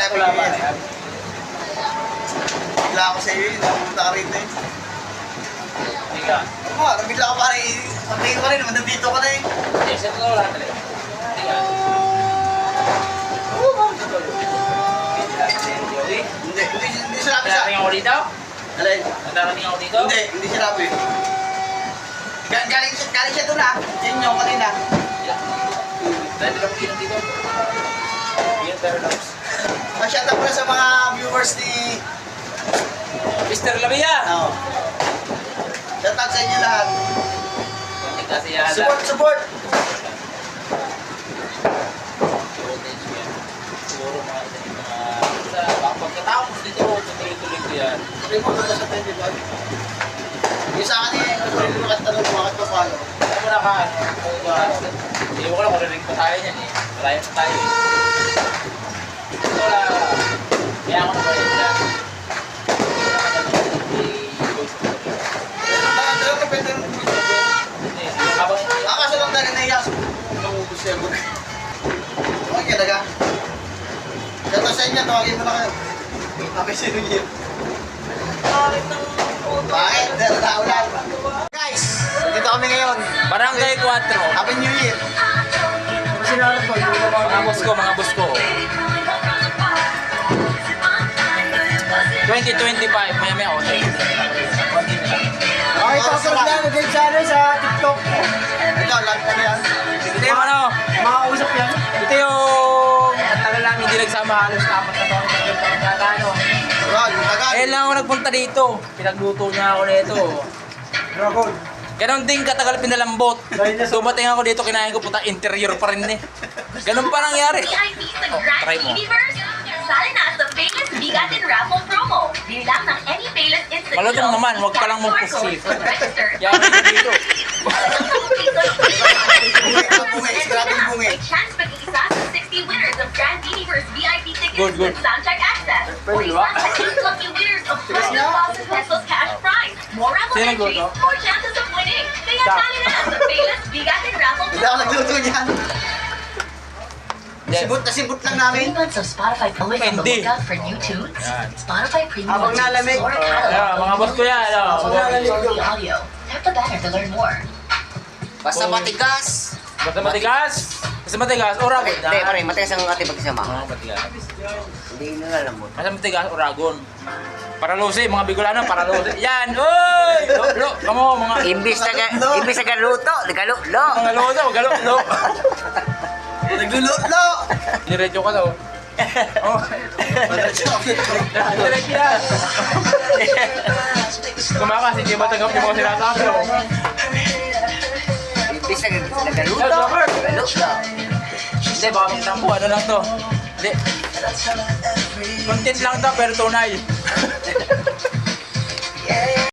Wala ba? Bigla ako sa iyo, napunta ka rito eh. Hindi ka. Oo, nabigla ka pa rin. Sabihin ko rin, naman nandito ka na eh. Hindi, set ko lahat rin. Hindi ka. Oo, bakit ka tuloy? Hindi. Hindi sinabi sa... Narating ako dito? Alay. Narating ako dito? Hindi sinabi. Galing siya doon ah. Yan yung kanina. Dahil lang mo dito. Yan, pero loves. Shout out po na sa mga viewers ni... Mr. Lamia! Oo. Shout out sa inyo lahat. Konting kasiyahan. Support! Siguro mga sa pagkatapos dito, tuloy-tuloy ko yan. Sabi mo, doon sa 20 vlog. Yung sa akin eh, kung rin mo katanong mo, bakit pa paano? Ano mo na ka? Hindi ko lang kung rin pa tayo yan eh. Malayo pa tayo eh. Wala. Kaya ako naman yun dyan. Dalawa ka pwede rin mo. Habang Kaso lang dahil naiyak. Pangubos siya mo. Okay ka daga. Shout out sa inyo, tawagin mo na kayo. Happy New Year. Bakit? Naulan. Guys, dito kami ngayon. Barangay 4. Happy New Year. Mga boss ko, mga boss ko. 2025, maya-maya ako. Okay, tapos na mag-game channel sa TikTok. Ito, lang ka na yan. Ito yung ano, Makausap yan. ito yung ang tagal namin hindi nagsama halos dapat na taon na ano. Well, tagal. Eh lang ako nagpunta dito. Pinagluto niya ako nito. Dragon. Ganon din katagal pinalambot. Dumating ako dito, kinain ko puta interior pa rin eh. Ganon pa nangyari. VIP sa Oh, Grand try mo. Universe. Sali na sa Payless Bigatin Raffle Promo. Bilang ng any Payless Instant Malutong Noodles, naman, huwag ka lang QR magpursige. code, register. Kaya ako dito. May chance mag-isa sa 60 winners of Grand Universe VIP tickets Good, good. with soundcheck access. Pwede Or ba? isa sa 8 lucky winners of 12,000 pesos cash prize. More raffle Sino entries, nagluto? more chances of winning. Kaya Stop. sali na sa Payless Bigatin Raffle Hindi ako Promo. nagluto niyan. Sibot lang 3 namin. months of Spotify Play on the Hindi. lookout for new tunes. Yan. Spotify Premium Habang to nalamig. explore Ayan, catalog. mga boss ko yan. Explore the audio. Tap the banner to learn more. Basta matigas. Basta matigas. Basta matigas, Oragon. Hindi, pare, matigas ang ating pagsama. Mga matigas. Hindi na alam mo. Basta matigas, Oragon. Paralose, mga Bicolano, paralose. Yan! Uy! Lo, kamo, mga... Imbis na galuto, nagalulo. Mga lodo, galo. Nagluluto. Diretso ka daw. Oh. Diretso yan. Kumakas, hindi matanggap yung mga sinasabi. Imbis na galuto, Joker. nagalulo. Hindi, baka minsan po, ano lang to. Hindi. Content lang to, pero tunay.